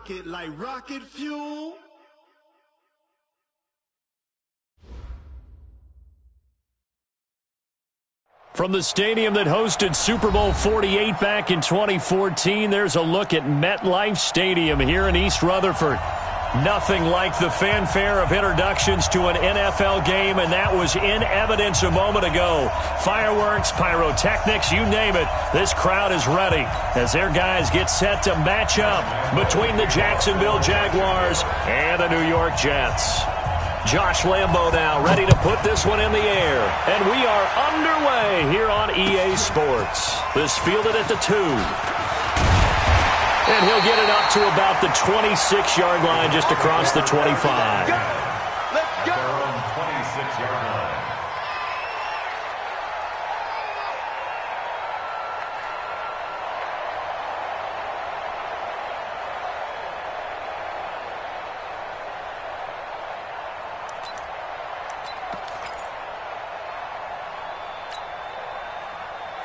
rocket like rocket fuel. From the stadium that hosted Super Bowl 48 back in 2014, there's a look at MetLife Stadium here in East Rutherford. Nothing like the fanfare of introductions to an NFL game, and that was in evidence a moment ago. Fireworks, pyrotechnics, you name it, this crowd is ready as their guys get set to match up between the Jacksonville Jaguars and the New York Jets. Josh Lambo now ready to put this one in the air. And we are underway here on EA Sports. This fielded at the 2. And he'll get it up to about the 26-yard line just across the 25. Let's go. 26-yard line.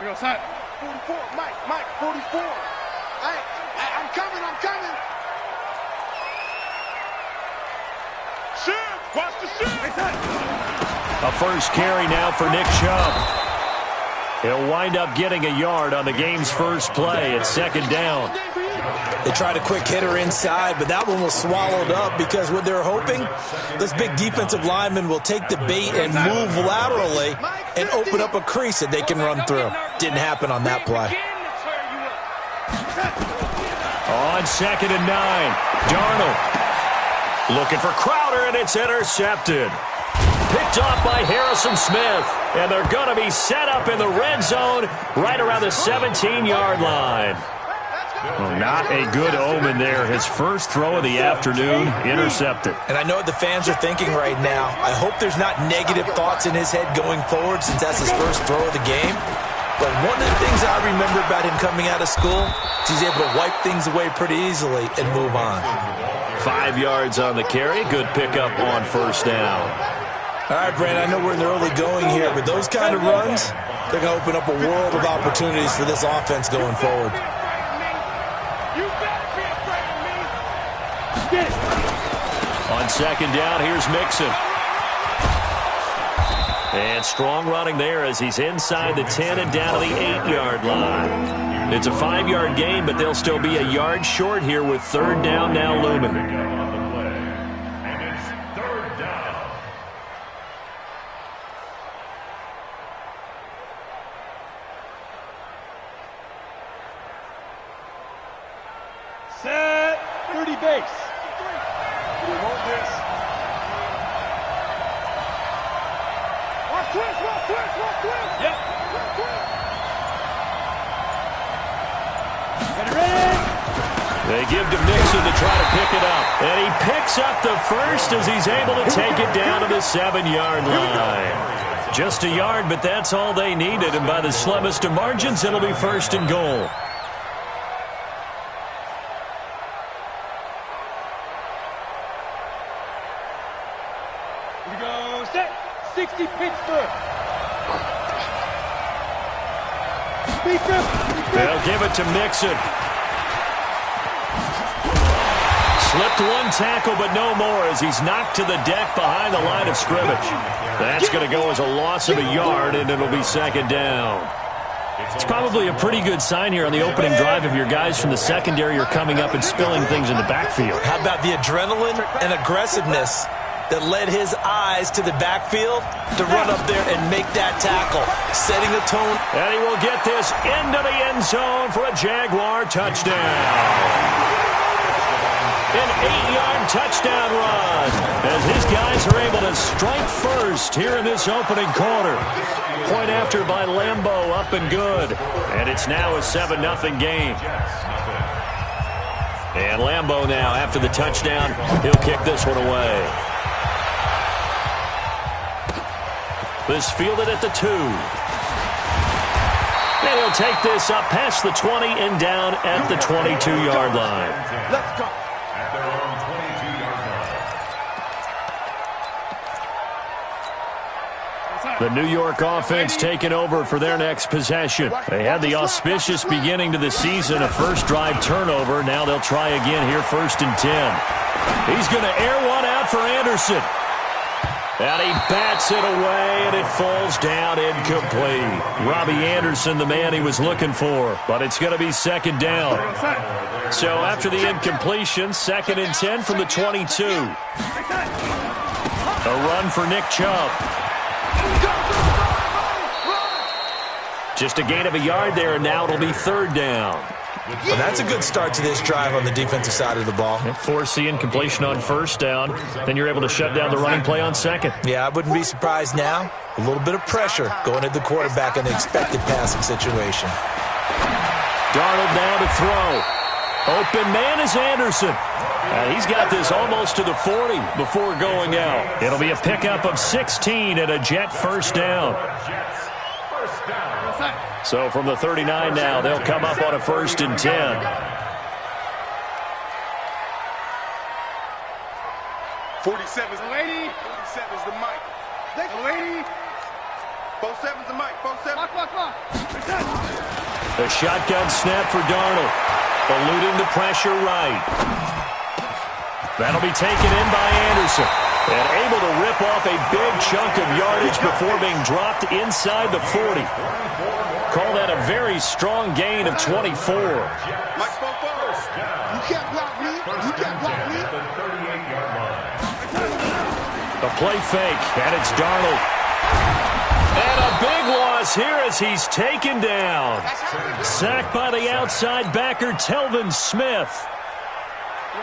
We go side. 44, Mike, 44. I'm coming. Shoot, watch the shoot. A first carry now for Nick Chubb. He'll wind up getting a yard on the game's first play. It's second down. They tried a quick hitter inside, but that one was swallowed up because what they're hoping, this big defensive lineman will take the bait and move laterally and open up a crease that they can run through. Didn't happen on that play. On second and 9, Darnold looking for Crowder, and it's intercepted. Picked off by Harrison Smith, and they're going to be set up in the red zone right around the 17-yard line. Well, not a good omen there. His first throw of the afternoon, intercepted. And I know what the fans are thinking right now. I hope there's not negative thoughts in his head going forward since that's his first throw of the game. But one of the things I remember about him coming out of school is he's able to wipe things away pretty easily and move on. 5 yards on the carry. Good pickup on first down. All right, Brandon, I know we're in the early going here, but those kind of runs, they're going to open up a world of opportunities for this offense going forward. You better be afraid of me. Get it. On second down, here's Mixon. And strong running there as he's inside the 10 and down to the 8-yard line. It's a 5-yard gain, but they'll still be a yard short here with third down now looming. And it's third down. Set 30 base. We want this. Watch twist. Yep. Ready. They give to Mixon to try to pick it up. And he picks up the first as he's able to take it down to the 7-yard line. Just a yard, but that's all they needed. And by the slimmest of margins, it'll be first and goal. We go set. 60 Pittsburgh. They'll give it to Mixon. Slipped one tackle, but no more as he's knocked to the deck behind the line of scrimmage. That's going to go as a loss of a yard, and it'll be second down. It's probably a pretty good sign here on the opening drive if your guys from the secondary are coming up and spilling things in the backfield. How about the adrenaline and aggressiveness that led his eyes to the backfield to run up there and make that tackle, setting the tone. And he will get this into the end zone for a Jaguar touchdown. An 8-yard touchdown run as his guys are able to strike first here in this opening quarter. Point after by Lambo, up and good. And it's now a 7-0 game. And Lambo now, after the touchdown, he'll kick this one away. This fielded at the 2. And he'll take this up past the 20 and down at the 22-yard line. Let's go. At their own 22-yard The New York offense taking over for their next possession. They had the auspicious beginning to the season, a first drive turnover. Now they'll try again here, 1st and 10. He's going to air one out for Anderson. And he bats it away, and it falls down incomplete. Robbie Anderson, the man he was looking for, but it's going to be 2nd down. So after the incompletion, 2nd and 10 from the 22. A run for Nick Chubb. Just a gain of a yard there, and now it'll be 3rd down. Well, that's a good start to this drive on the defensive side of the ball. Force the incompletion on 1st down. Then you're able to shut down the running play on 2nd. Yeah, I wouldn't be surprised now. A little bit of pressure going at the quarterback in the expected passing situation. Darnold now to throw. Open man is Anderson. And he's got this almost to the 40 before going out. It'll be a pickup of 16 and a Jet 1st down. So from the 39 now, they'll come up on a 1st and 10. 47's the lady. 47's the mic. The lady. 47's the mic. 47. The shotgun snap for Darnold. Eluding the pressure right. That'll be taken in by Anderson. And able to rip off a big chunk of yardage before being dropped inside the 40. Call that a very strong gain of 24. Mike Popo. You can't block me. You can't block me. A play fake, and it's Darnold. And a big loss here as he's taken down. Sacked by the outside backer, Telvin Smith.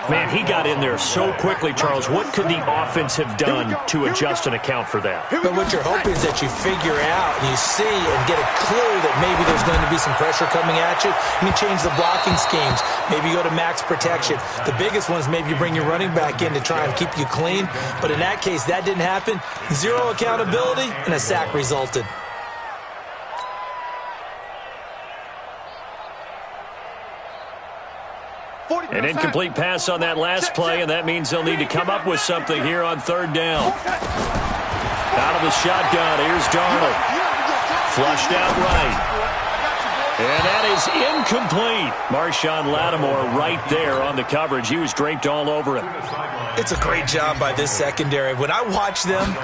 Man, he got in there so quickly, Charles. What could the offense have done to adjust and account for that? But what you're hoping is that you figure out and you see and get a clue that maybe there's going to be some pressure coming at you. You change the blocking schemes. Maybe you go to max protection. The biggest one is maybe you bring your running back in to try and keep you clean. But in that case, that didn't happen. Zero accountability, and a sack resulted. An incomplete pass on that last play, and that means they'll need to come up with something here on 3rd down. Out of the shotgun, here's Darnold. Flushed out right. And that is incomplete. Marshawn Lattimore right there on the coverage. He was draped all over it. It's a great job by this secondary. When I watch them,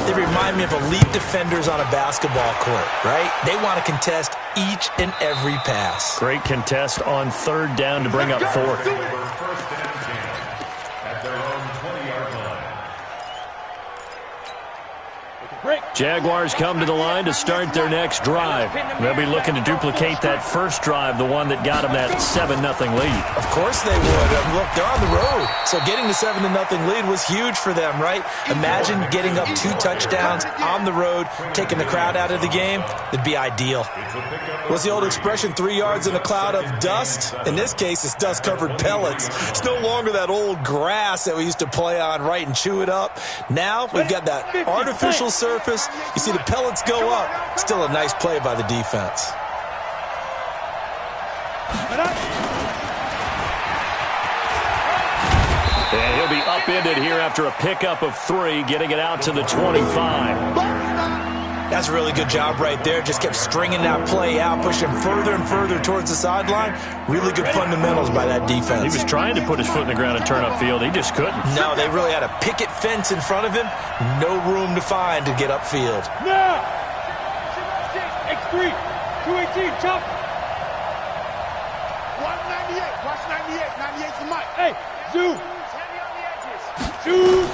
they remind me of elite defenders on a basketball court, right? They want to contest each and every pass. Great contest on 3rd down to bring up 4th. Jaguars come to the line to start their next drive. They'll be looking to duplicate that first drive, the one that got them that 7-0 lead. Of course they would. Look, they're on the road. So getting the 7-0 lead was huge for them, right? Imagine getting up 2 touchdowns on the road, taking the crowd out of the game. It'd be ideal. What's the old expression, 3 yards in a cloud of dust? In this case, it's dust-covered pellets. It's no longer that old grass that we used to play on, right, and chew it up. Now we've got that artificial surface. You see the pellets go up. Still a nice play by the defense. And he'll be upended here after a pickup of 3, getting it out to the 25. That's a really good job right there. Just kept stringing that play out, pushing further and further towards the sideline. Really good fundamentals by that defense. He was trying to put his foot in the ground and turn upfield. He just couldn't. No, they really had a picket fence in front of him. No room to find to get upfield. Now! X3, 218, chop. 198, watch 98, 98's the mic. Hey, zoom. Zoom.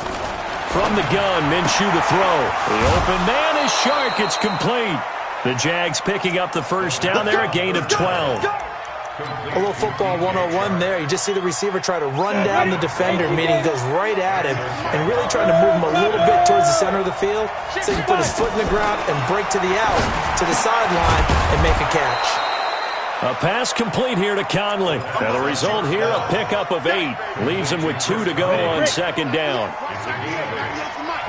From the gun, Minshew to throw. The open man is Shark. It's complete. The Jags picking up the first down there, a gain of 12. A little football 101 there. You just see the receiver try to run down the defender, meaning he goes right at him and really trying to move him a little bit towards the center of the field so he can put his foot in the ground and break to the out, to the sideline, and make a catch. A pass complete here to Conley. Now the result here, a pickup of 8. Leaves him with 2 to go on 2nd down.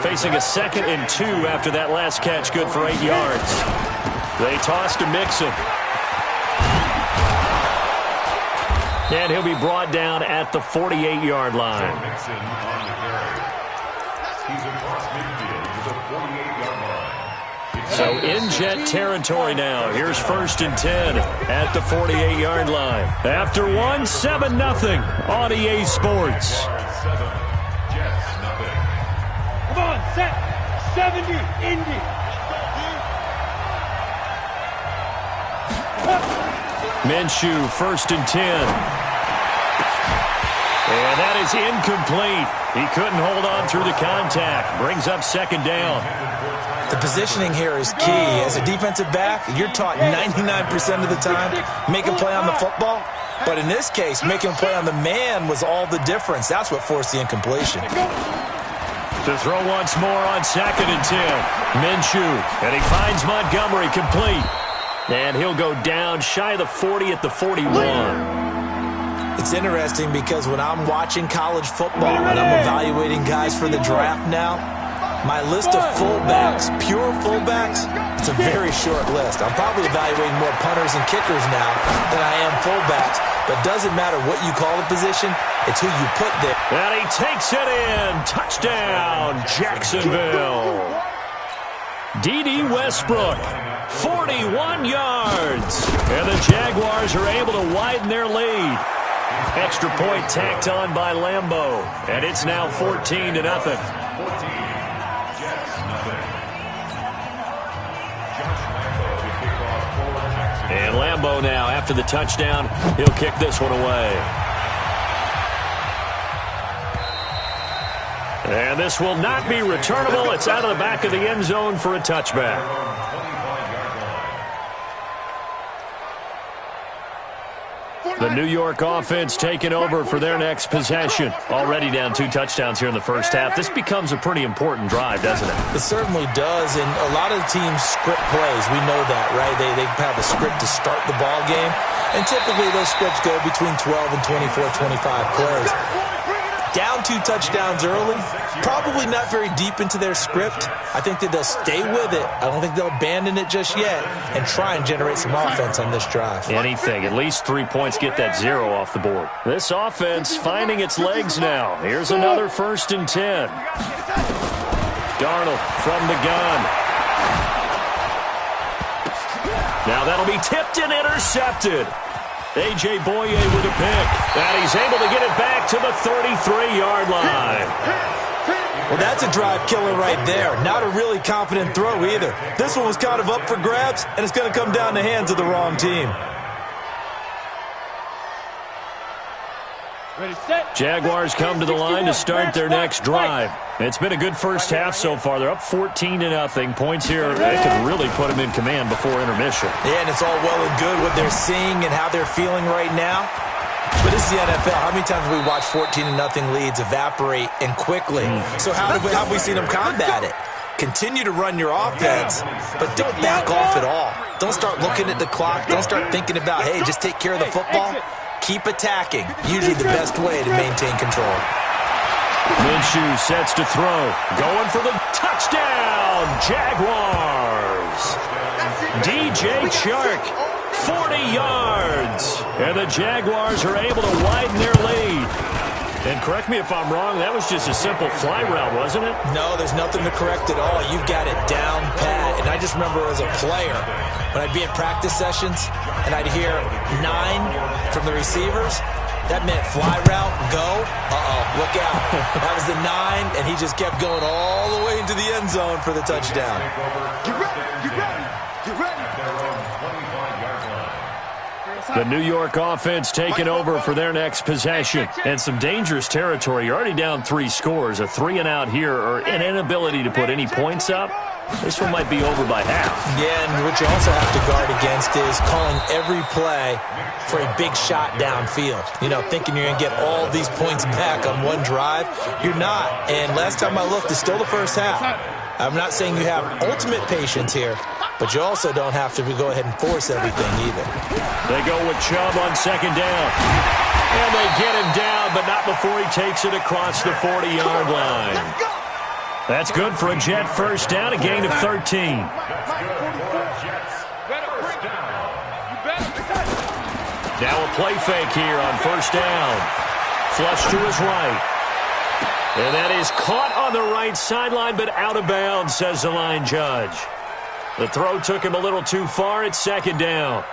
Facing a 2nd and 2 after that last catch, good for 8 yards. They toss to Mixon. And he'll be brought down at the 48-yard line. Mixon on the carry. He's across midfield to the 48-yard line. So in Jet territory now. Here's 1st and 10 at the 48-yard line. After one, 7-0 on EA Sports. Come on, set. 70, Indy. Minshew, 1st and 10. And that is incomplete. He couldn't hold on through the contact. Brings up 2nd down. The positioning here is key. As a defensive back, you're taught 99% of the time, make a play on the football. But in this case, making a play on the man was all the difference. That's what forced the incompletion. To throw once more on 2nd and 10. Minshew, and he finds Montgomery complete. And he'll go down shy of the 40 at the 41. It's interesting because when I'm watching college football and I'm evaluating guys for the draft now, my list of fullbacks, pure fullbacks, it's a very short list. I'm probably evaluating more punters and kickers now than I am fullbacks. But it doesn't matter what you call the position, it's who you put there. And he takes it in. Touchdown, Jacksonville. D.D. Westbrook, 41 yards. And the Jaguars are able to widen their lead. Extra point tacked on by Lambeau. And it's now 14-0. And Lambeau now, after the touchdown, he'll kick this one away. And this will not be returnable. It's out of the back of the end zone for a touchback. The New York offense taking over for their next possession. Already down 2 touchdowns here in the first half. This becomes a pretty important drive, doesn't it? It certainly does, and a lot of teams script plays. We know that, right? They have a script to start the ball game, and typically those scripts go between 12 and 24, 25 plays. Down 2 touchdowns early, probably not very deep into their script. I think that they'll stay with it. I don't think they'll abandon it just yet and try and generate some offense on this drive. Anything. At least 3 points get that 0 off the board. This offense finding its legs now. Here's another 1st and 10. Darnold from the gun. Now that'll be tipped and intercepted. A.J. Boye with a pick. And he's able to get it back to the 33-yard line. Well, that's a drive killer right there. Not a really confident throw either. This one was kind of up for grabs, and it's going to come down the hands of the wrong team. Jaguars come to the line to start their next drive. It's been a good first half so far. They're up 14-0. Points here, they could really put them in command before intermission. Yeah, and it's all well and good what they're seeing and how they're feeling right now. But this is the NFL. How many times have we watched 14-0 leads evaporate and quickly? So how have we seen them combat it? Continue to run your offense, but don't back off at all. Don't start looking at the clock. Don't start thinking about, hey, just take care of the football. Keep attacking. Usually the best way to maintain control. Minshew sets to throw. Going for the touchdown, Jaguars. DJ Chark, 40 yards. And the Jaguars are able to widen their lead. And correct me if I'm wrong, that was just a simple fly route, wasn't it? No, there's nothing to correct at all. You've got it down pat. And I just remember as a player, when I'd be at practice sessions and I'd hear 9 from the receivers, that meant fly route, go. Uh-oh, look out. That was the 9, and he just kept going all the way into the end zone for the touchdown. You ready? You ready? You ready? The New York offense taking over for their next possession. And some dangerous territory. You're already down 3 scores. A 3-and-out here, or an inability to put any points up. This one might be over by half. Yeah, and what you also have to guard against is calling every play for a big shot downfield. You know, thinking you're going to get all these points back on one drive. You're not. And last time I looked, it's still the first half. I'm not saying you have ultimate patience here, but you also don't have to go ahead and force everything either. They go with Chubb on 2nd down. And they get him down, but not before he takes it across the 40-yard line. That's good for a Jet first down, a gain of 13. Now a play fake here on 1st down. Flush to his right. And that is caught on the right sideline, but out of bounds, says the line judge. The throw took him a little too far. It's second down.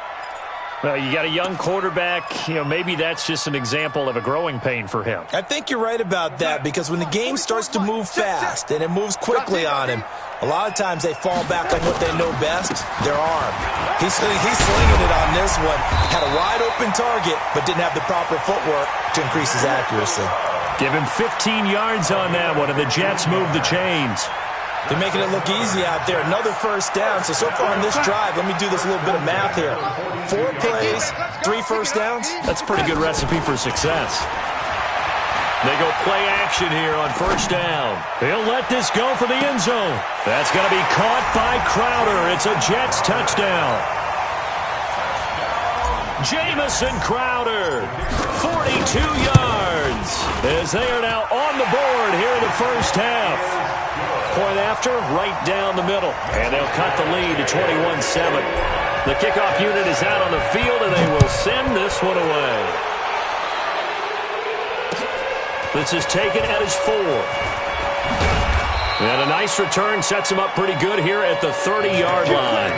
Well, you got a young quarterback. Maybe that's just an example of a growing pain for him. I think you're right about that, because when the game starts to move fast and it moves quickly on him, a lot of times they fall back on what they know best, their arm. He's slinging it on this one. Had a wide-open target, but didn't have the proper footwork to increase his accuracy. Give him 15 yards on that one, and the Jets move the chains. They're making it look easy out there. Another first down. So far on this drive, let me do this little bit of math here. 4 plays, 3 first downs. That's a pretty good recipe for success. They go play action here on first down. He'll let this go for the end zone. That's going to be caught by Crowder. It's a Jets touchdown. Jamison Crowder, 42 yards, as they are now on the board here in the first half. Point after, right down the middle. And they'll cut the lead to 21-7. The kickoff unit is out on the field, and they will send this one away. This is taken at his 4. And a nice return sets him up pretty good here at the 30-yard line.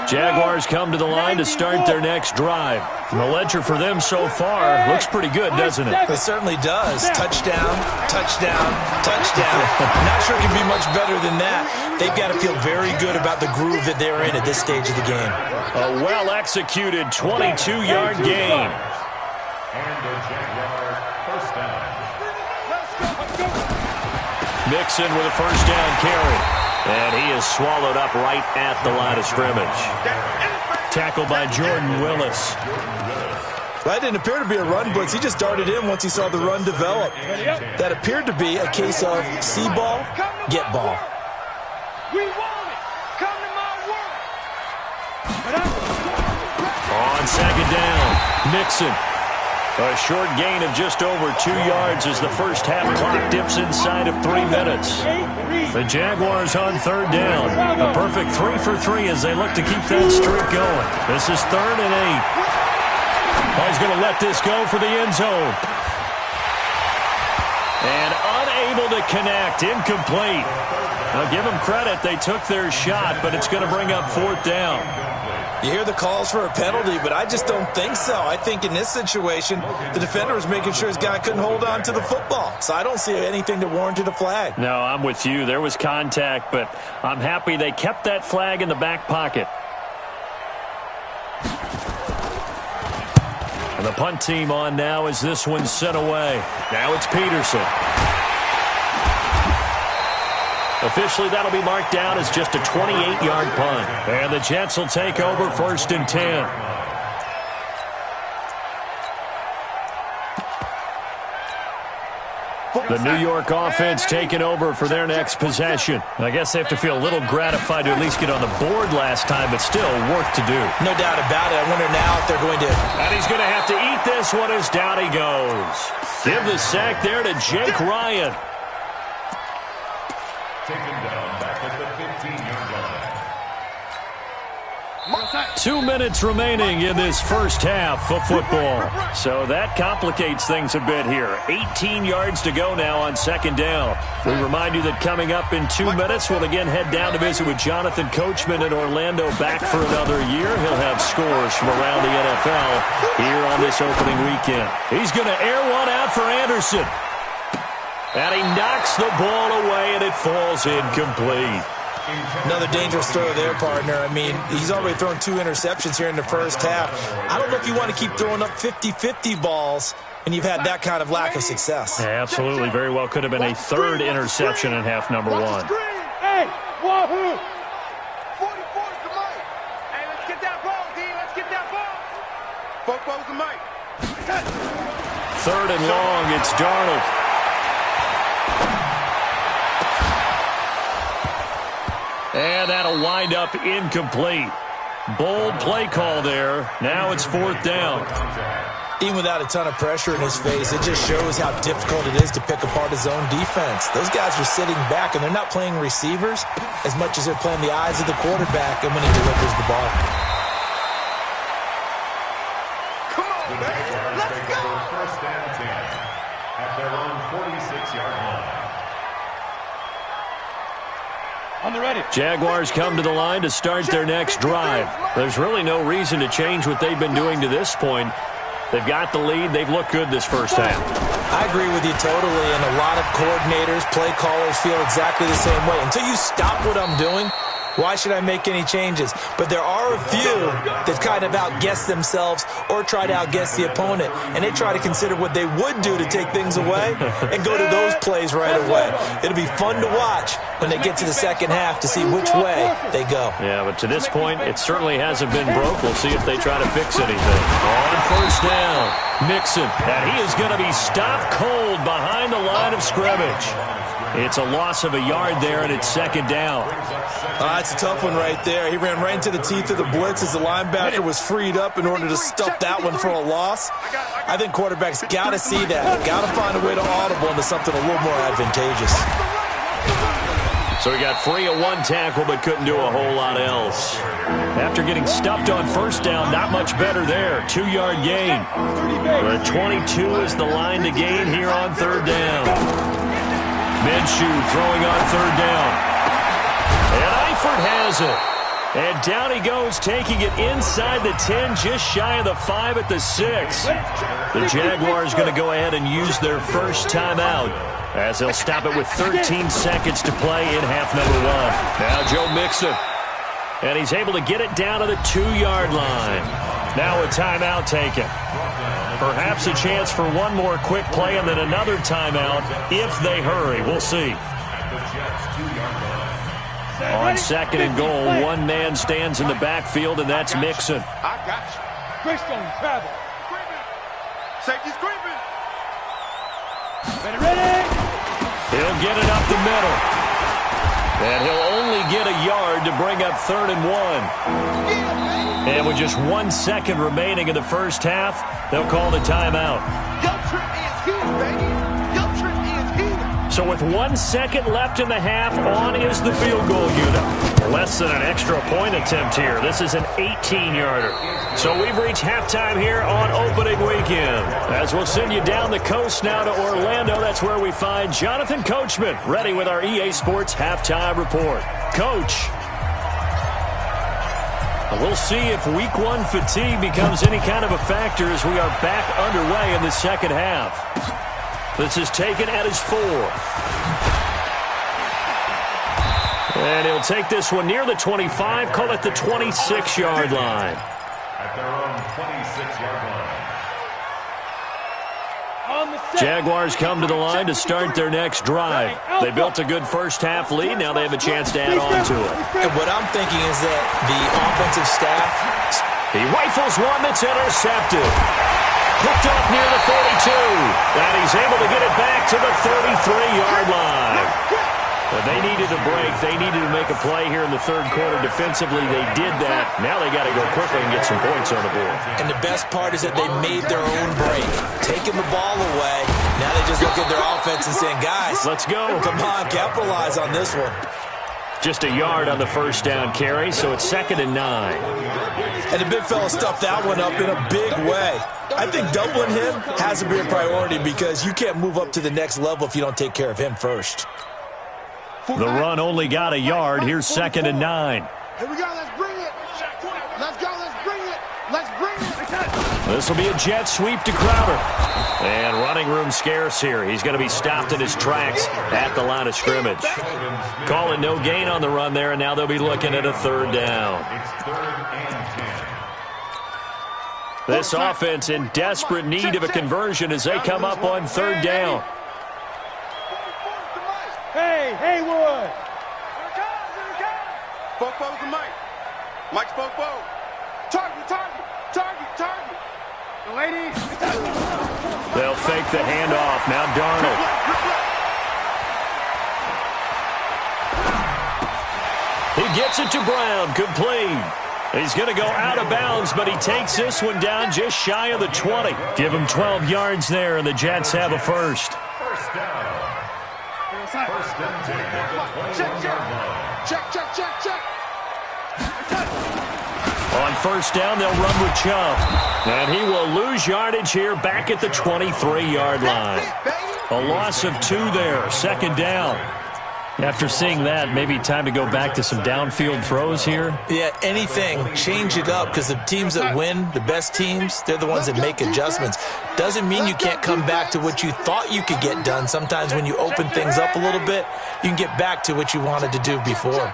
Jaguars come to the line to start their next drive. And the ledger for them so far looks pretty good, doesn't it? It certainly does. Touchdown, touchdown, touchdown. Not sure it can be much better than that. They've got to feel very good about the groove that they're in at this stage of the game. A well-executed 22-yard gain. And the Jaguars first down. Mixon with a first down carry. And he is swallowed up right at the line of scrimmage. Tackled by Jordan Willis. That didn't appear to be a run blitz. He just darted in once he saw the run develop. That appeared to be a case of see ball, get ball. We want it. Come to my world. On second down, Mixon. A short gain of just over 2 yards as the first half clock dips inside of 3 minutes. The Jaguars on third down. A perfect 3 for 3 as they look to keep that streak going. This is 3rd and 8. He's going to let this go for the end zone. And unable to connect, incomplete. Now give them credit, they took their shot, but it's going to bring up 4th down. You hear the calls for a penalty, but I just don't think so. I think in this situation, the defender was making sure his guy couldn't hold on to the football. So I don't see anything that warranted a flag. No, I'm with you. There was contact, but I'm happy they kept that flag in the back pocket. And the punt team on now as this one's sent away. Now it's Peterson. Officially, that'll be marked down as just a 28-yard punt. And the Jets will take over 1st and 10. The New York offense taking over for their next possession. I guess they have to feel a little gratified to at least get on the board last time, but still work to do. No doubt about it. I wonder now if they're going to... And he's going to have to eat this one as down he goes. Give the sack there to Jake Ryan. Taken down back at the 15-yard line. 2 minutes remaining in this first half of football. So that complicates things a bit here. 18 yards to go now on second down. We remind you that coming up in 2 minutes, we'll again head down to visit with Jonathan Coachman in Orlando, back for another year. He'll have scores from around the NFL here on this opening weekend. He's going to air one out for Anderson. And he knocks the ball away, and it falls incomplete. Another dangerous throw there, partner. I mean, he's already thrown 2 interceptions here in the first half. I don't know if you want to keep throwing up 50-50 balls, and you've had that kind of lack of success. Yeah, absolutely. Very well could have been a 3rd interception in half number 1. Hey, wahoo! 44's the mic. Hey, let's get that ball, D. Let's get that ball. 44's the mic. 3rd and long, it's Darnold. And that'll wind up incomplete. Bold play call there. Now it's 4th down. Even without a ton of pressure in his face, it just shows how difficult it is to pick apart his own defense. Those guys are sitting back, and they're not playing receivers as much as they're playing the eyes of the quarterback and when he delivers the ball. Come on, man. Let's go. 1st and 10 at their own 46-yard line. On the ready. Jaguars come to the line to start their next drive. There's really no reason to change what they've been doing to this point. They've got the lead. They've looked good this first half. I agree with you totally, and a lot of coordinators, play callers feel exactly the same way. Until you stop what I'm doing, why should I make any changes? But there are a few that kind of outguess themselves or try to outguess the opponent, and they try to consider what they would do to take things away and go to those plays right away. It'll be fun to watch when they get to the second half to see which way they go. Yeah, but to this point, it certainly hasn't been broke. We'll see if they try to fix anything. On first down, Mixon, and he is going to be stopped cold behind the line of scrimmage. It's a loss of a yard there, and it's second down. That's a tough one right there. He ran right into the teeth of the blitz as the linebacker was freed up in order to stuff that one for a loss. I think quarterbacks got to see that. Got to find a way to audible into something a little more advantageous. So he got free of one tackle but couldn't do a whole lot else. After getting stuffed on first down, not much better there. 2-yard gain. The 22 is the line to gain here on third down. Minshew throwing on third down. And Eifert has it. And down he goes, taking it inside the 10, just shy of the 5 at the 6. The Jaguars going to go ahead and use their first timeout as they'll stop it with 13 seconds to play in half number 1. Now Joe Mixon. And he's able to get it down to the 2-yard line. Now a timeout taken. Perhaps a chance for one more quick play and then another timeout if they hurry. We'll see. On second and goal, one man stands in the backfield, and that's Mixon. I got you. Chris on travel. Safety screaming. Ready. He'll get it up the middle. And he'll only get a yard to bring up 3rd and 1. And with just 1 second remaining in the first half, they'll call the timeout. Your trip is here, baby. Your trip is here. So with 1 second left in the half, on is the field goal unit. Less than an extra point attempt here. This is an 18-yarder. So we've reached halftime here on opening weekend. As we'll send you down the coast now to Orlando, that's where we find Jonathan Coachman, ready with our EA Sports halftime report. Coach, we'll see if week 1 fatigue becomes any kind of a factor as we are back underway in the second half. This is taken at his 4. And he'll take this one near the 25, call it the 26-yard line. At their own 26-yard line. Jaguars come to the line to start their next drive. They built a good first half lead. Now they have a chance to add on to it. And what I'm thinking is that the offensive staff, he rifles one that's intercepted. Picked off near the 42. And he's able to get it back to the 33-yard line. But they needed a break. They needed to make a play here in the third quarter. Defensively, they did that. Now they got to go quickly and get some points on the board. and the best part is that they made their own break, taking the ball away. Now they just look at their offense and saying, guys, let's go. Come on, capitalize on this one. Just a yard on the first down carry, so it's 2nd and 9. And the big fella stuffed that one up in a big way. I think doubling him has to be a priority because you can't move up to the next level if you don't take care of him first. The run only got a yard. Here's 2nd and 9. Here we go. Let's bring it. Let's go. Let's bring it. Let's bring it. This will be a jet sweep to Crowder. And running room scarce here. He's going to be stopped in his tracks at the line of scrimmage. Calling no gain on the run there, and now they'll be looking at a 3rd down. It's 3rd and 10. This offense in desperate need of a conversion as they come up on 3rd down. Hey, Haywood. Fofo's the Mike. Mike's Fofo. Target, target, target, target. The lady. They'll fake the handoff. Now Darnold. He gets it to Brown. Complete. He's going to go out of bounds, but he takes this one down just shy of the 20. Give him 12 yards there, and the Jets have a first. First down. First and 10 at the 21-yard line. Check. On first down, they'll run with Chubb. And he will lose yardage here back at the 23-yard line. A loss of 2 there. 2nd down. After seeing that, maybe time to go back to some downfield throws here. Yeah, anything. Change it up because the teams that win, the best teams, they're the ones that make adjustments. Doesn't mean you can't come back to what you thought you could get done. Sometimes when you open things up a little bit, you can get back to what you wanted to do before.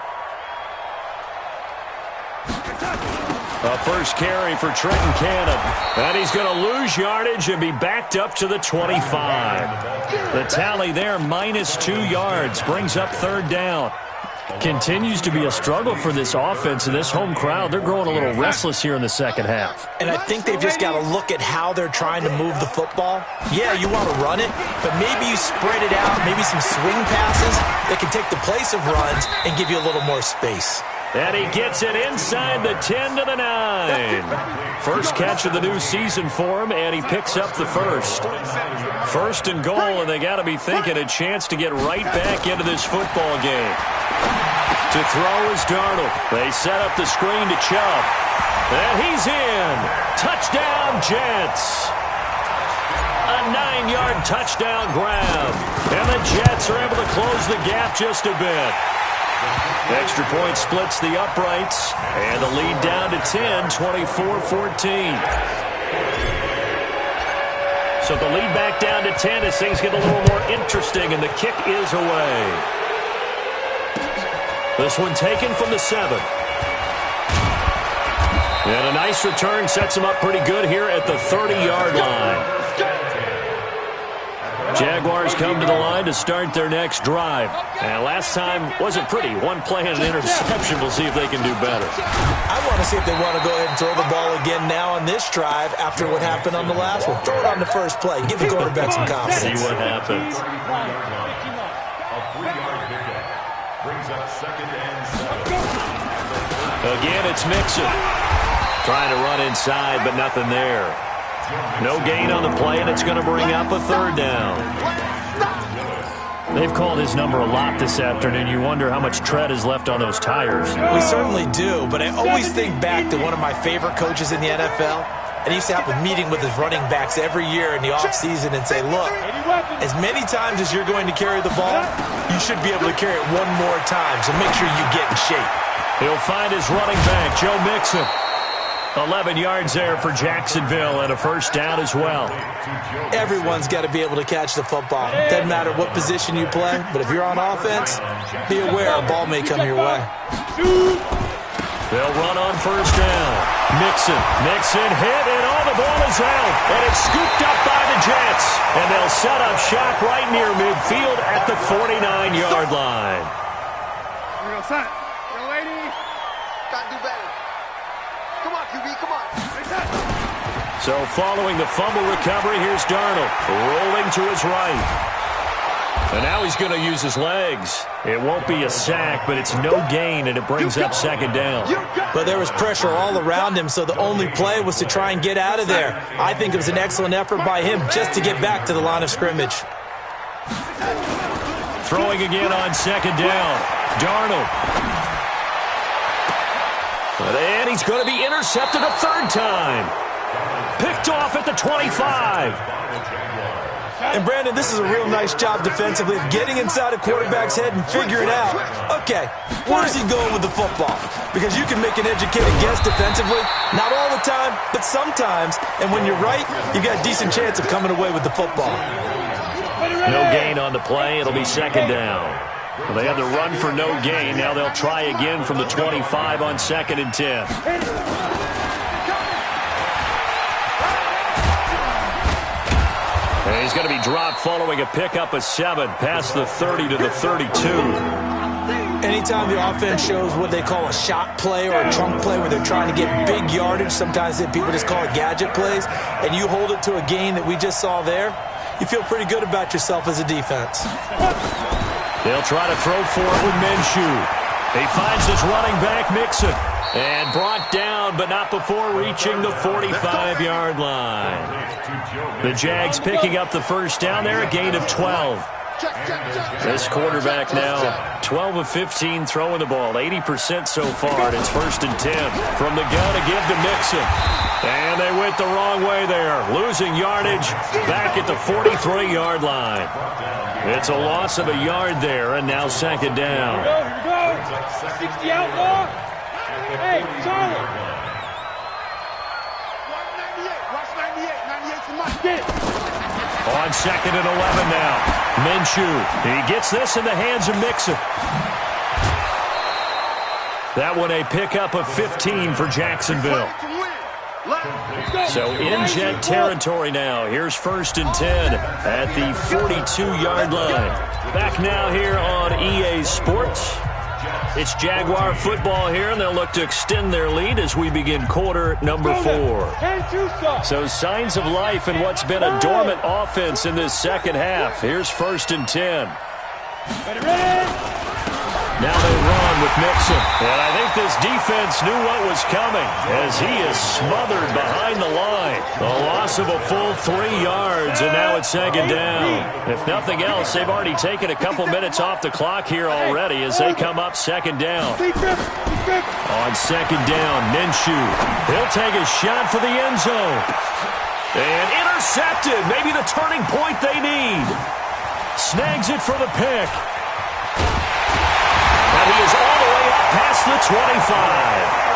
A first carry for Trenton Cannon. And he's going to lose yardage and be backed up to the 25. The tally there, -2 yards, brings up third down. Continues to be a struggle for this offense and this home crowd. They're growing a little restless here in the second half. And I think they've just got to look at how they're trying to move the football. Yeah, you want to run it, but maybe you spread it out, maybe some swing passes that can take the place of runs and give you a little more space. And he gets it inside the 10 to the 9. First catch of the new season for him, and he picks up the first. First and goal, and they got to be thinking a chance to get right back into this football game. To throw is Darnold. They set up the screen to Chubb. And he's in. Touchdown, Jets. A 9-yard touchdown grab. And the Jets are able to close the gap just a bit. Extra point splits the uprights, and the lead down to 10, 24-14. So the lead back down to 10 as things get a little more interesting, and the kick is away. This one taken from the 7. And a nice return sets him up pretty good here at the 30-yard line. Jaguars come to the line to start their next drive. And last time wasn't pretty. One play and an interception. We'll see if they can do better. I want to see if they want to go ahead and throw the ball again now on this drive after what happened on the last one. Throw it on the first play. Give the quarterback some confidence. See what happens. A 3-yard pickup brings up 2nd and 7. Again, it's Mixon. Trying to run inside, but nothing there. No gain on the play, and it's going to bring up a third down. They've called his number a lot this afternoon. You wonder how much tread is left on those tires. We certainly do, but I always think back to one of my favorite coaches in the NFL. And he used to have a meeting with his running backs every year in the offseason and say, look, as many times as you're going to carry the ball, you should be able to carry it one more time, so make sure you get in shape. He'll find his running back, Joe Mixon. 11 yards there for Jacksonville and a first down as well. Everyone's got to be able to catch the football. Doesn't matter what position you play, but if you're on offense, be aware a ball may come your way. They'll run on first down. Mixon hit, and all the ball is out. And it's scooped up by the Jets. And they'll set up shop right near midfield at the 49-yard line. Here we go, son. Yo, lady. Gotta do better. Come on, QB, come on. So following the fumble recovery, here's Darnold rolling to his right. And now he's going to use his legs. It won't be a sack, but it's no gain, and it brings up second down. But there was pressure all around him, so the only play was to try and get out of there. I think it was an excellent effort by him just to get back to the line of scrimmage. Throwing again on second down. Darnold. And he's going to be intercepted a third time. Picked off at the 25. And, Brandon, this is a real nice job defensively of getting inside a quarterback's head and figuring out, okay, where's he going with the football? Because you can make an educated guess defensively, not all the time, but sometimes. And when you're right, you got a decent chance of coming away with the football. No gain on the play. It'll be second down. Well, they had the run for no gain. Now they'll try again from the 25 on 2nd and 10. And he's going to be dropped following a pickup of 7 past the 30 to the 32. Anytime the offense shows what they call a shot play or a chunk play where they're trying to get big yardage, sometimes people just call it gadget plays, and you hold it to a gain that we just saw there, you feel pretty good about yourself as a defense. They'll try to throw for it with Minshew. He finds his running back, Mixon, and brought down, but not before reaching the 45-yard line. The Jags picking up the first down there, a gain of 12. This quarterback now 12 of 15 throwing the ball, 80% so far, and it's 1st and 10. From the gun to give to Mixon. And they went the wrong way there, losing yardage back at the 43-yard line. It's a loss of a yard there, and now 2nd down. Here we go. 60 outlaw. Hey, Charlie. 98 to Mike. On 2nd and 11 now. Minshew. He gets this in the hands of Mixon. That one a pickup of 15 for Jacksonville. So in Jet territory now. Here's 1st and 10 at the 42-yard line. Back now here on EA Sports. It's Jaguar football here, and they'll look to extend their lead as we begin quarter number 4. So signs of life in what's been a dormant offense in this second half. Here's 1st and 10. Now they run with Mixon. And I think this defense knew what was coming as he is smothered behind the line. A loss of a full 3 yards, and now it's 2nd down. If nothing else, they've already taken a couple minutes off the clock here already as they come up 2nd down. On 2nd down, Minshew. He'll take a shot for the end zone. And intercepted. Maybe the turning point they need. Snags it for the pick. And he is all the way up past the 25.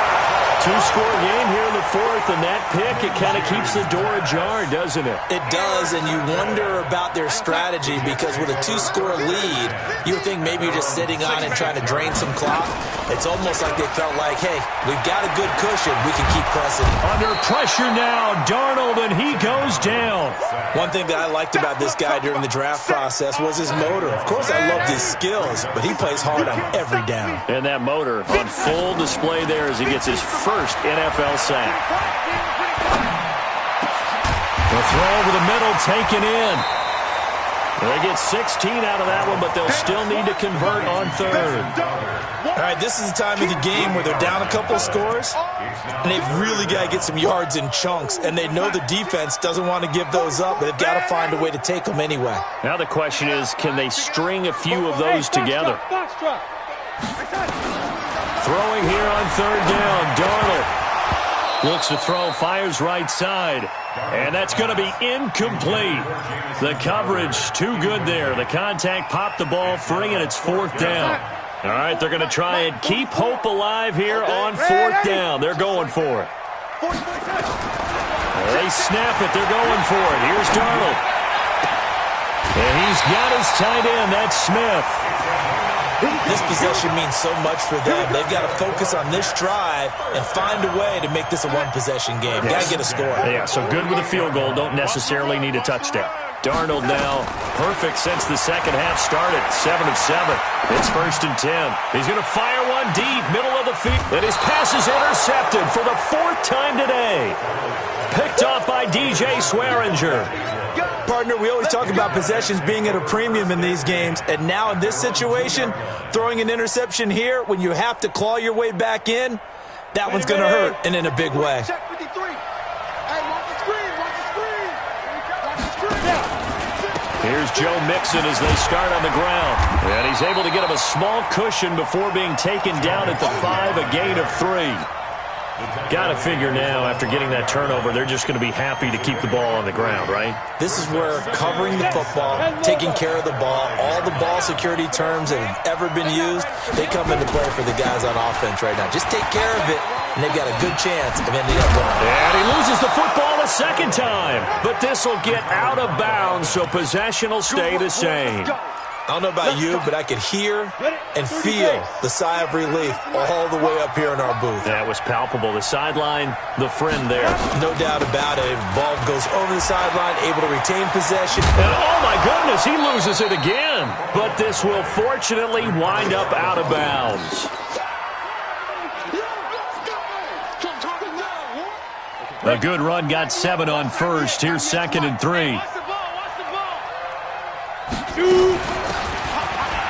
Two-score game here in the 4th, and that pick, it kind of keeps the door ajar, doesn't it? It does, and you wonder about their strategy because with a 2-score lead, you would think maybe you're just sitting on it trying to drain some clock. It's almost like they felt like, hey, we've got a good cushion. We can keep pressing. Under pressure now, Darnold, and he goes down. One thing that I liked about this guy during the draft process was his motor. Of course, I loved his skills, but he plays hard on every down. And that motor on full display there as he gets his first NFL sack. The throw over the middle taken in. They get 16 out of that one, but they'll still need to convert on 3rd. All right, this is the time of the game where they're down a couple of scores, and they've really got to get some yards in chunks, and they know the defense doesn't want to give those up, but they've got to find a way to take them anyway. Now the question is, can they string a few of those together? Throwing here on 3rd down, Darnold. Looks to throw, fires right side. And that's going to be incomplete. The coverage too good there. The contact popped the ball free, and it's 4th down. All right, they're going to try and keep hope alive here on 4th down. They're going for it. They snap it. They're going for it. Here's Darnold. And he's got his tight end. That's Smith. This possession means so much for them. They've got to focus on this drive and find a way to make this a one-possession game. Got to get a score. Yeah, so good with a field goal. Don't necessarily need a touchdown. Darnold now perfect since the second half started. 7 of 7. It's 1st and 10. He's going to fire one deep, middle of the field. And his pass is intercepted for the 4th time today. Picked off by DJ Swearinger. Partner, we always talk about possessions being at a premium in these games, and now in this situation, throwing an interception here when you have to claw your way back in, that one's going to hurt, and in a big way. Here's Joe Mixon as they start on the ground. And he's able to get him a small cushion before being taken down at the 5, a gain of 3. Got to figure now, after getting that turnover, they're just going to be happy to keep the ball on the ground, right? This is where covering the football, taking care of the ball, all the ball security terms that have ever been used, they come into play for the guys on offense right now. Just take care of it, and they've got a good chance of ending up winning. And he loses the football a second time. But this will get out of bounds, so possession will stay the same. I don't know about you, but I could hear and feel the sigh of relief all the way up here in our booth. That was palpable. The sideline, the friend there. No doubt about it. Ball goes over the sideline, able to retain possession. And oh my goodness, he loses it again. But this will fortunately wind up out of bounds. A good run got 7 on 1st. Here's 2nd and 3.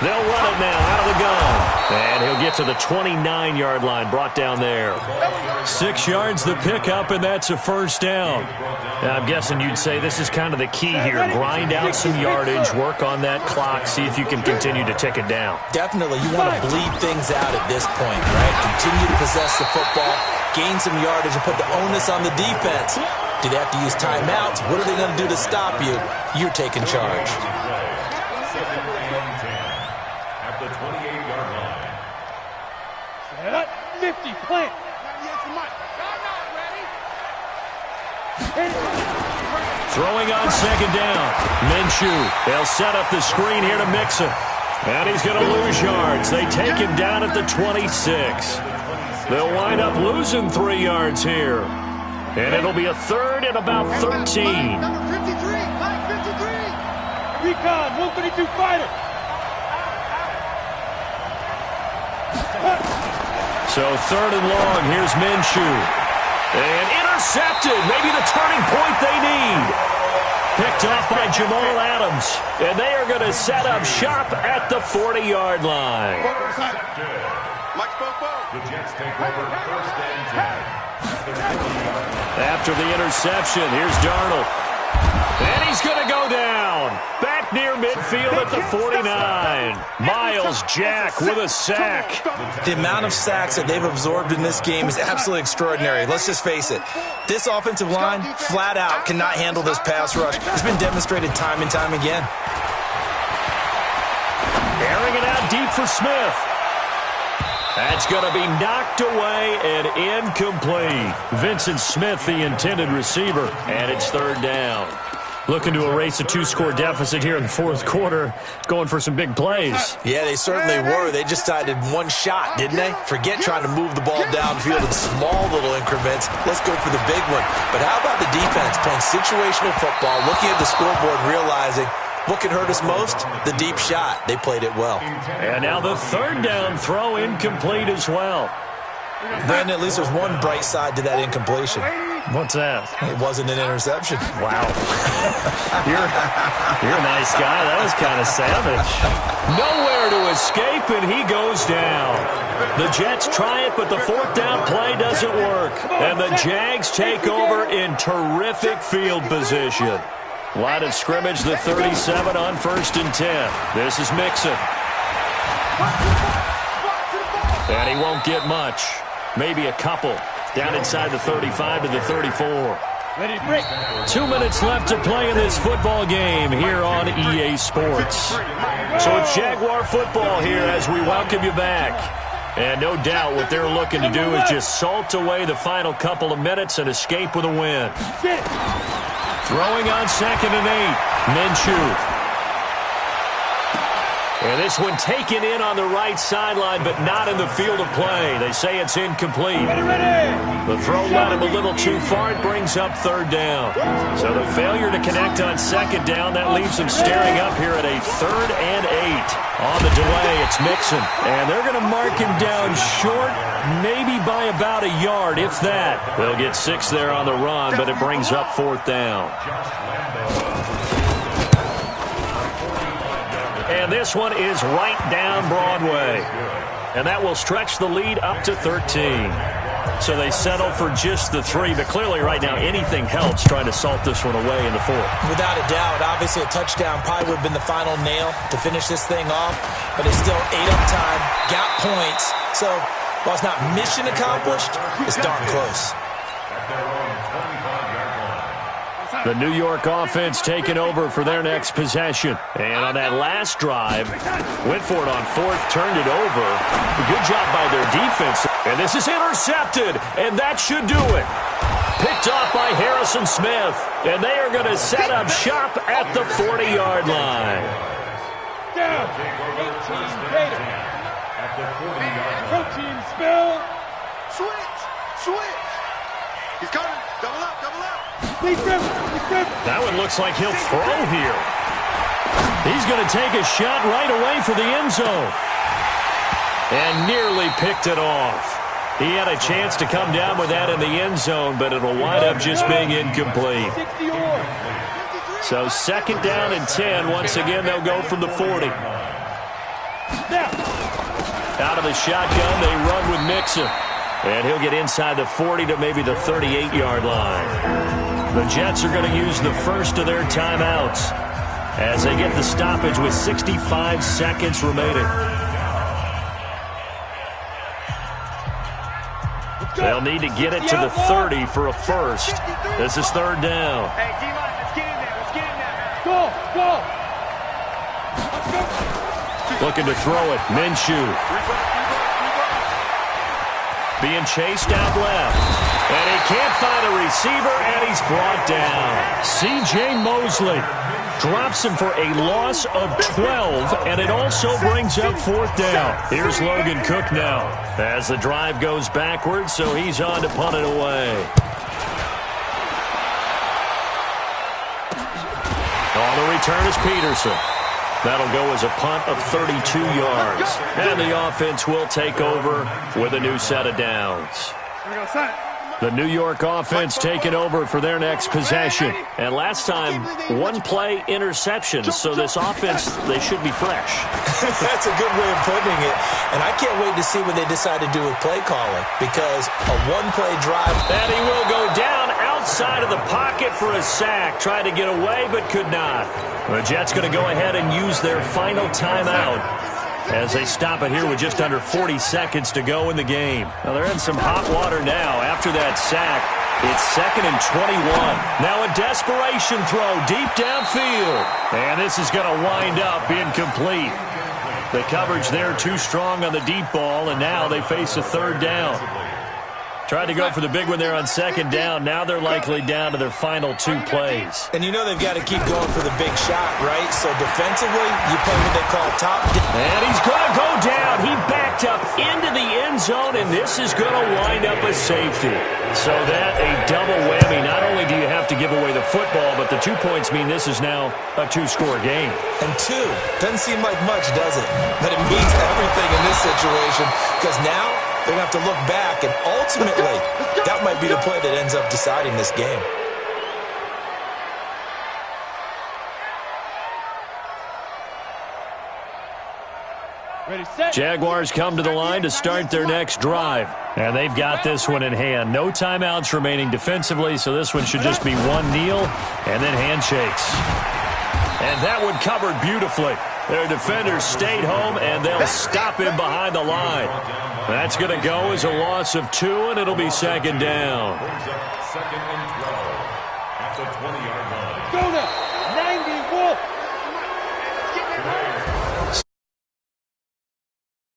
They'll run it now out of the gun. And he'll get to the 29-yard line, brought down there. 6 yards the pickup, and that's a first down. Now, I'm guessing you'd say this is kind of the key here. Grind out some yardage, work on that clock, see if you can continue to tick it down. Definitely. You want to bleed things out at this point, right? Continue to possess the football, gain some yardage, and put the onus on the defense. Do they have to use timeouts? What are they going to do to stop you? You're taking charge. At the 28-yard line. Set up, 50, plant. Throwing on second down. Minshew. They'll set up the screen here to Mixon. And he's going to lose yards. They take him down at the 26. They'll wind up losing 3 yards here. And it'll be a third and about 13. Number 53, line 53. Recon, 152 fighter. So third and long, here's Minshew. And intercepted, maybe the turning point they need. Picked off by Jamal Adams. And they are going to set up shop at the 40-yard line. The Jets take over first and 10. After the interception, here's Darnold. And he's going to go down. Back near midfield at the 49. Myles Jack with a sack. The amount of sacks that they've absorbed in this game is absolutely extraordinary. Let's just face it. This offensive line, flat out, cannot handle this pass rush. It's been demonstrated time and time again. Airing it out deep for Smith. That's going to be knocked away and incomplete. Vincent Smith, the intended receiver, and it's third down. Looking to erase a 2-score deficit here in the fourth quarter, going for some big plays. Yeah, they certainly were. They just decided one shot, didn't they? Forget trying to move the ball downfield in small little increments. Let's go for the big one. But how about the defense playing situational football, looking at the scoreboard, realizing what could hurt us most? The deep shot. They played it well. And now the third down throw incomplete as well. Brandon, at least there's one bright side to that incompletion. What's that? It wasn't an interception. Wow. You're a nice guy. That was kind of savage. Nowhere to escape, and he goes down. The Jets try it, but the fourth down play doesn't work. And the Jags take over in terrific field position. Line of scrimmage, the 37 on first and 10. This is Mixon. And he won't get much. Maybe a couple. Down inside the 35 to the 34. Ready, break. 2 minutes left to play in this football game here on EA Sports. So it's Jaguar football here as we welcome you back. And no doubt what they're looking to do is just salt away the final couple of minutes and escape with a win. Throwing on second and 8. Minshew. And this one taken in on the right sideline, but not in the field of play. They say it's incomplete. The throw led him a little too far. It brings up third down. So the failure to connect on second down, that leaves him staring up here at a third and 8. On the delay, it's Mixon. And they're going to mark him down short, maybe by about a yard, if that. They'll get 6 there on the run, but it brings up fourth down. And this one is right down Broadway. And that will stretch the lead up to 13. So they settle for just the 3. But clearly right now anything helps trying to salt this one away in the fourth. Without a doubt. Obviously a touchdown probably would have been the final nail to finish this thing off. But it's still 8 up time. Got points. So while it's not mission accomplished, it's darn close. The New York offense taking over for their next possession. And on that last drive, went for it on fourth, turned it over. Good job by their defense. And this is intercepted, and that should do it. Picked off by Harrison Smith. And they are going to set up shop at the 40-yard line. Down. 18 Gator. At the 40-yard line. Protein spill. Switch. He's coming. Double up. That one looks like he'll throw here. He's going to take a shot right away for the end zone. And nearly picked it off. He had a chance to come down with that in the end zone, but it'll wind up just being incomplete. So second down and 10. Once again, they'll go from the 40. Snap. Out of the shotgun, they run with Mixon. And he'll get inside the 40 to maybe the 38-yard line. The Jets are going to use the first of their timeouts as they get the stoppage with 65 seconds remaining. They'll need to get it to the 30 for a first. This is third down. Hey, D-line, let's get in there. Let's get in there. Go. Looking to throw it. Minshew. Being chased out left. And he can't find a receiver, and he's brought down. C.J. Mosley drops him for a loss of 12, and it also brings up fourth down. Here's Logan Cook now as the drive goes backwards, so he's on to punt it away. On the return is Peterson. That'll go as a punt of 32 yards. And the offense will take over with a new set of downs. Here we go, son. The New York offense taking over for their next possession. And last time, one-play interceptions, so this offense, they should be fresh. That's a good way of putting it. And I can't wait to see what they decide to do with play calling, because a one-play drive. And he will go down outside of the pocket for a sack. Tried to get away, but could not. The Jets going to go ahead and use their final timeout as they stop it here with just under 40 seconds to go in the game. Now they're in some hot water now after that sack. It's 2nd and 21. Now a desperation throw deep downfield. And this is going to wind up incomplete. The coverage there too strong on the deep ball, and now they face a third down. Tried to go for the big one there on second down. Now they're likely down to their final 2 plays. And you know they've got to keep going for the big shot, right? So defensively, you play what they call top. And he's going to go down. He backed up into the end zone, and this is going to wind up a safety. So that a double whammy. Not only do you have to give away the football, but the 2 points mean this is now a 2-score game. And 2 doesn't seem like much, does it? But it means everything in this situation, because now they're going to have to look back, and ultimately, that might be the play that ends up deciding this game. Ready, set. Jaguars come to the line to start their next drive. And they've got this one in hand. No timeouts remaining defensively, so this one should just be one kneel and then handshakes. And that one covered beautifully. Their defenders stayed home, and they'll stop him behind the line. That's going to go as a loss of 2, and it'll be second down. Second and 12 at the 20-yard line. Go now.